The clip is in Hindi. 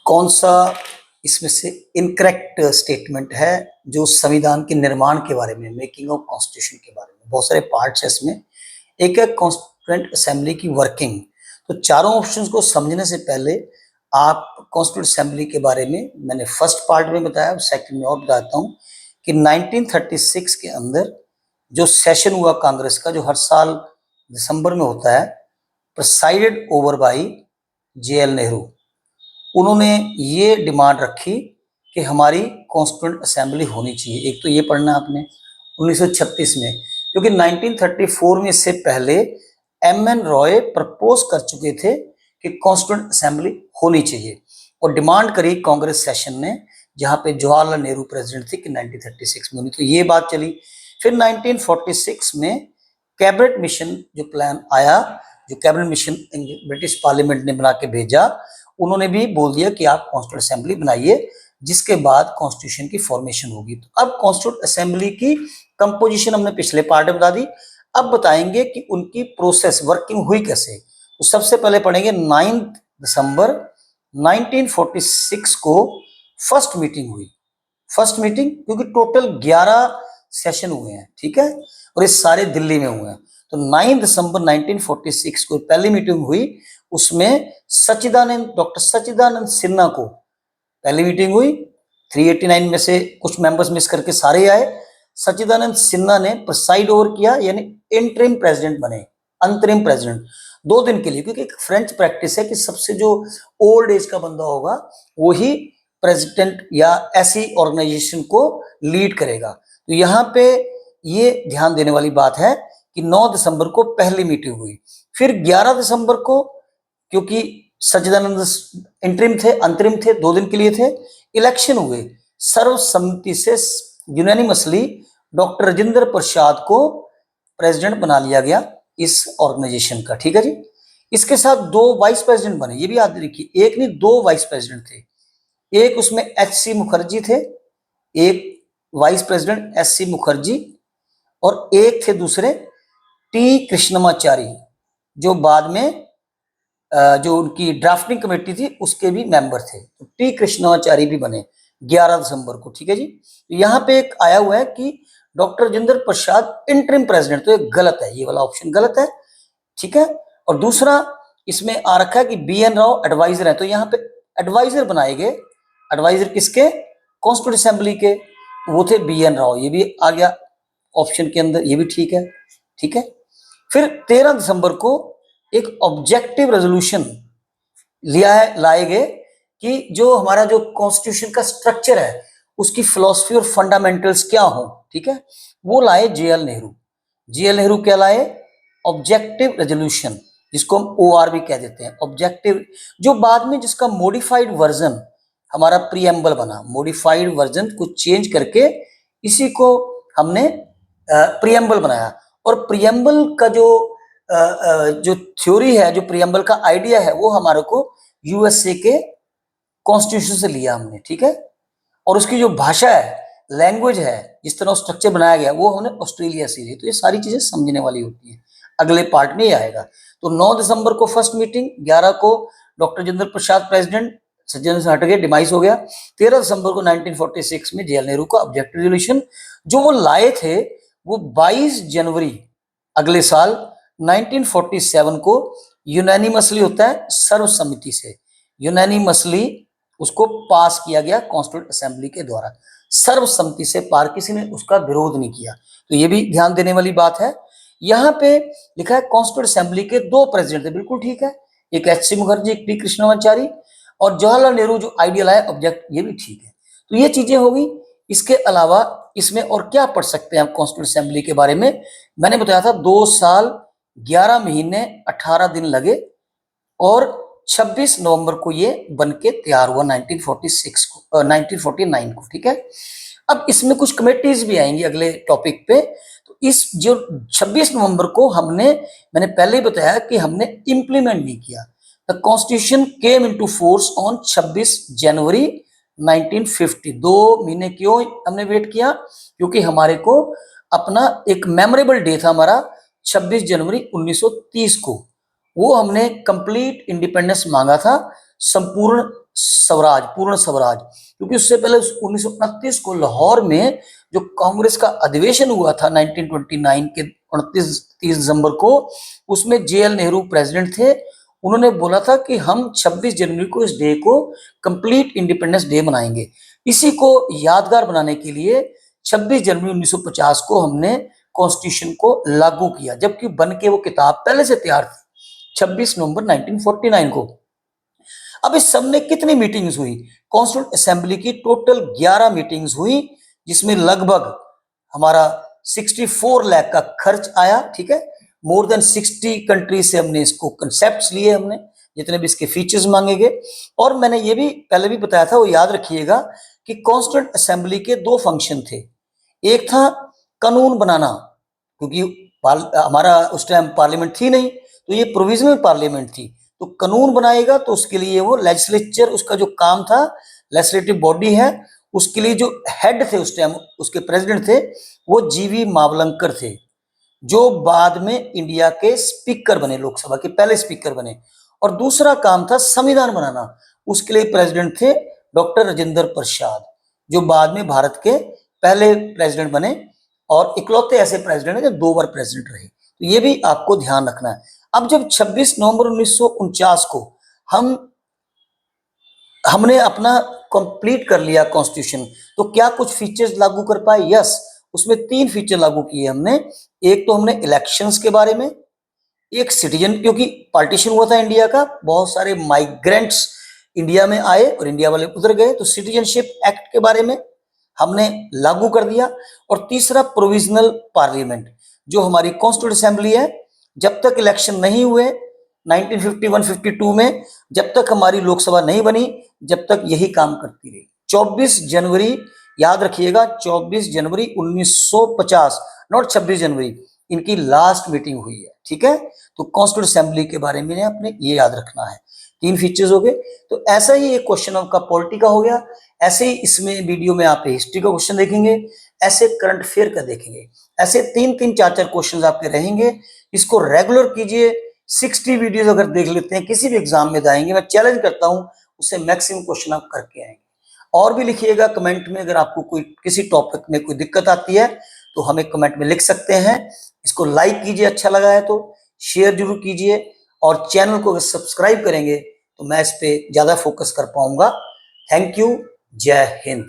कौन सा इसमें से इनकरेक्ट स्टेटमेंट है जो संविधान के निर्माण के बारे में, मेकिंग ऑफ कॉन्स्टिट्यूशन के बारे में। बहुत सारे पार्ट्स है इसमें। एक है कॉन्स्टिट्यूएंट असेंबली की वर्किंग। तो चारों ऑप्शंस को समझने से पहले आप कॉन्स्टिट्यूएंट असेंबली के बारे में मैंने फर्स्ट पार्ट में बताया, सेकंड में और बताता हूँ कि 1936 के अंदर जो सेशन हुआ कांग्रेस का, जो हर साल दिसंबर में होता है, presided over by JL Nehru, उन्होंने ये डिमांड रखी कि हमारी कॉन्स्टिट्यूएंट असेंबली होनी चाहिए। एक तो ये पढ़ना आपने 1936 में, क्योंकि 1934 में इससे पहले MN रॉय प्रपोज कर चुके थे कि कॉन्स्टिट्यूएंट असेंबली होनी चाहिए और डिमांड करी कांग्रेस सेशन ने, जहां पे जवाहरलाल नेहरू प्रेसिडेंट थे कि 1936 में होनी। तो ये बात चली। फिर 1946 में कैबिनेट मिशन जो प्लान आया, जो कैबिनेट मिशन ब्रिटिश पार्लियामेंट ने बना के भेजा, उन्होंने भी बोल दिया कि आप कॉन्स्टिट्यूएंट असेंबली बनाइए, जिसके बाद कॉन्स्टिट्यूशन की फॉर्मेशन होगी। तो अब कॉन्स्टिट्यूएंट असेंबली की कंपोजिशन हमने पिछले पार्ट में बता दी। अब बताएंगे कि उनकी प्रोसेस वर्किंग हुई कैसे। तो सबसे पहले पढ़ेंगे 9 दिसंबर 1946 को फर्स्ट मीटिंग हुई। फर्स्ट मीटिंग क्योंकि टोटल 11 सेशन हुए हैं, ठीक है, और ये सारे दिल्ली में हुए हैं। तो 9 दिसंबर 1946 को पहली मीटिंग हुई। उसमें डॉक्टर सच्चिदानंद सिन्हा को पहली मीटिंग हुई। 389 में से कुछ मेंबर्स मिस करके सारे आए। सच्चिदानंद सिन्हा ने प्रेसाइड ओवर किया, यानी इंटरिम प्रेसिडेंट बने, अंतरिम प्रेसिडेंट 2 दिन के लिए, क्योंकि एक फ्रेंच प्रैक्टिस है कि सबसे जो ओल्ड एज का बंदा होगा वही प्रेसिडेंट या ऐसी ऑर्गेनाइजेशन को लीड करेगा। तो यहाँ पे ये ध्यान देने वाली बात है कि 9 दिसंबर को पहली मीटिंग हुई। फिर 11 दिसंबर को, क्योंकि सच्चिदानंद इंटरिम थे, अंतरिम थे, 2 दिन के लिए थे, इलेक्शन हुए। सर्वसम्मति से यूनानिमसली डॉक्टर राजेंद्र प्रसाद को प्रेसिडेंट बना लिया गया इस ऑर्गेनाइजेशन का, ठीक है जी। इसके साथ 2 वाइस प्रेसिडेंट बने, ये भी याद रखिए, एक नहीं 2 वाइस प्रेसिडेंट थे। एक उसमें HC मुखर्जी थे, एक वाइस प्रेसिडेंट SC मुखर्जी, और एक थे दूसरे T कृष्णमाचारी, जो बाद में जो उनकी ड्राफ्टिंग कमेटी थी उसके भी मेंबर थे। तो T कृष्णमाचारी भी बने 11 दिसंबर को, ठीक है जी। तो यहाँ पे एक आया हुआ है कि doctor Rajendra Prasad interim president, तो ये गलत है, ये वाला ऑप्शन गलत है, ठीक है। और दूसरा इसमें आ रखा है कि BN राव एडवाइजर है, तो यहाँ पे एडवाइजर बनाए गए। एडवाइजर किसके? कॉन्स्टिट्यूएंट असेंबली के, वो थे BN राव, ये भी आ गया ऑप्शन के अंदर, ये भी ठीक है, ठीक है। फिर 13 दिसंबर को एक ऑब्जेक्टिव रेजोल्यूशन लाए गए कि जो हमारा जो कॉन्स्टिट्यूशन का स्ट्रक्चर है उसकी फिलॉसफी और फंडामेंटल्स क्या हो, ठीक है, वो लाए JL नेहरू। JL नेहरू क्या लाए? ऑब्जेक्टिव रेजोल्यूशन, जिसको हम OR भी कह देते हैं, ऑब्जेक्टिव, जो बाद में जिसका मॉडिफाइड वर्जन हमारा प्रीएम्बल बना। मॉडिफाइड वर्जन को चेंज करके इसी को हमने प्रीएम्बल बनाया। और प्रीएम्बल का जो थ्योरी है, जो प्रीएम्बल का आइडिया है, वो हमारे को USA के कॉन्स्टिट्यूशन से लिया हमने, ठीक है। और उसकी जो भाषा है, लैंग्वेज है, जिस तरह स्ट्रक्चर बनाया गया, वो हमने ऑस्ट्रेलिया से ली। तो ये सारी चीजें समझने वाली होती हैं, अगले पार्ट में ये आएगा। तो 9 दिसंबर को फर्स्ट मीटिंग, 11 को डॉक्टर राजेंद्र प्रसाद प्रेसिडेंट, सज्जन से हट गए, डिमाइस हो गया। 13 दिसंबर को 1946 में JL नेहरू का ऑब्जेक्टिव रेजोल्यूशन जो वो लाए थे, वो 22 जनवरी अगले साल 1947 को यूनानिमसली होता है, सर्वसम्मति से यूनानिमसली उसको पास किया गया कॉन्स्टिट्यूएंट असेंबली के द्वारा, सर्वसम्मति से पार, किसी ने उसका विरोध नहीं किया। तो ये भी ध्यान देने वाली बात है। यहाँ पे लिखा है कॉन्स्टिट्यूएंट असेंबली के 2 प्रेसिडेंट थे, बिल्कुल ठीक है, एक HC मुखर्जी, एक T कृष्णमाचारी, और जवाहरलाल नेहरू जो आइडियल है ऑब्जेक्ट, ये भी ठीक है। तो ये चीजें होगी। इसके अलावा इसमें और क्या पढ़ सकते हैं आप कॉन्स्टिट्यूएंट असेंबली के बारे में? मैंने बताया था 2 साल 11 महीने 18 दिन लगे और 26 नवंबर को ये बनके तैयार हुआ 1949 को, ठीक है। अब इसमें कुछ कमेटीज भी आएंगी अगले टॉपिक पे। तो इस जो 26 नवंबर को मैंने पहले ही बताया कि हमने इंप्लीमेंट नहीं किया। The constitution came into force on 26 जनवरी 1950। 2 महीने क्यों हमने वेट किया? क्योंकि हमारे को अपना एक मेमोरेबल डे था हमारा 26 जनवरी 1930 को, वो हमने कंप्लीट इंडिपेंडेंस मांगा था, संपूर्ण स्वराज, पूर्ण स्वराज, क्योंकि उससे पहले 1929 को लाहौर में जो कांग्रेस का अधिवेशन हुआ था 1929 के 29-30 दिसंबर को, उसमें जेएल नेहरू प्रेसिडेंट थे। उन्होंने बोला था कि हम 26 जनवरी को इस डे को कंप्लीट इंडिपेंडेंस डे मनाएंगे। इसी को यादगार बनाने के लिए 26 जनवरी 1950 को हमने कॉन्स्टिट्यूशन को लागू किया, जबकि बन के वो किताब पहले से तैयार थी 26 नवंबर 1949 को। अब इस सब में कितनी मीटिंग्स हुई? कॉन्स्टिट्यूंट असेंबली की टोटल 11 मीटिंग्स हुई, जिसमें लगभग हमारा 64 लाख का खर्च आया। ठीक है, मोर देन 60 कंट्री से हमने इसको कंसेप्ट लिए, हमने जितने भी इसके फीचर्स मांगे गए। और मैंने ये भी पहले भी बताया था, वो याद रखिएगा कि कॉन्स्टिट्यूंट असेंबली के दो फंक्शन थे। एक था कानून बनाना, क्योंकि हमारा उस टाइम पार्लियामेंट थी नहीं, तो ये प्रोविजनल पार्लियामेंट थी, तो कानून बनाएगा तो उसके लिए वो लेजिस्लेचर, उसका जो काम था, लेजिस्लेटिव बॉडी है, उसके लिए जो हेड थे उस टाइम, उसके प्रेसिडेंट थे वो जीवी मावलंकर थे, जो बाद में इंडिया के स्पीकर बने, लोकसभा के पहले स्पीकर बने। और दूसरा काम था संविधान बनाना, उसके लिए प्रेसिडेंट थे डॉक्टर राजेंद्र प्रसाद, जो बाद में भारत के पहले प्रेसिडेंट बने और इकलौते ऐसे प्रेसिडेंट हैं जो 2 बार प्रेसिडेंट रहे। तो ये भी आपको ध्यान रखना है। अब जब 26 नवंबर 1949 को हमने अपना कंप्लीट कर लिया कॉन्स्टिट्यूशन, तो क्या कुछ फीचर्स लागू कर पाए? यस, उसमें 3 फीचर लागू किए हमने। एक तो हमने इलेक्शंस के बारे में, एक सिटीजन, क्योंकि पार्टीशन हुआ था इंडिया का, बहुत सारे माइग्रेंट्स इंडिया में आए और इंडिया वाले उधर गए, तो सिटीजनशिप एक्ट के बारे में हमने लागू कर दिया। और तीसरा प्रोविजनल पार्लियामेंट, जो हमारी कॉन्स्टिट्यूंट असेंबली है, जब तक इलेक्शन नहीं हुए 1951-52 में, जब तक हमारी लोकसभा नहीं बनी, जब तक यही काम करती रही। 24 जनवरी, याद रखिएगा, 24 जनवरी 1950, नॉट 26 जनवरी, इनकी लास्ट मीटिंग हुई है। ठीक है, तो कॉन्स्टिट्यूंट असेंबली के बारे में अपने ये याद रखना है। 3 फीचर्स हो गए। तो ऐसा ही एक क्वेश्चन आपका पॉलिटी का हो गया, ऐसे ही इसमें वीडियो में आप हिस्ट्री का क्वेश्चन देखेंगे, ऐसे करंट अफेयर का देखेंगे, ऐसे 3-3, 4-4 क्वेश्चन आपके रहेंगे। इसको रेगुलर कीजिए। 60 वीडियोस अगर देख लेते हैं, किसी भी एग्जाम में जाएंगे, मैं चैलेंज करता हूं उससे मैक्सिमम क्वेश्चन आप करके आएंगे। और भी लिखिएगा कमेंट में, अगर आपको कोई किसी टॉपिक में कोई दिक्कत आती है तो हमें कमेंट में लिख सकते हैं। इसको लाइक कीजिए, अच्छा लगा है तो शेयर जरूर कीजिए, और चैनल को अगर सब्सक्राइब करेंगे तो मैं इस पे ज्यादा फोकस कर पाऊंगा। थैंक यू, जय हिंद।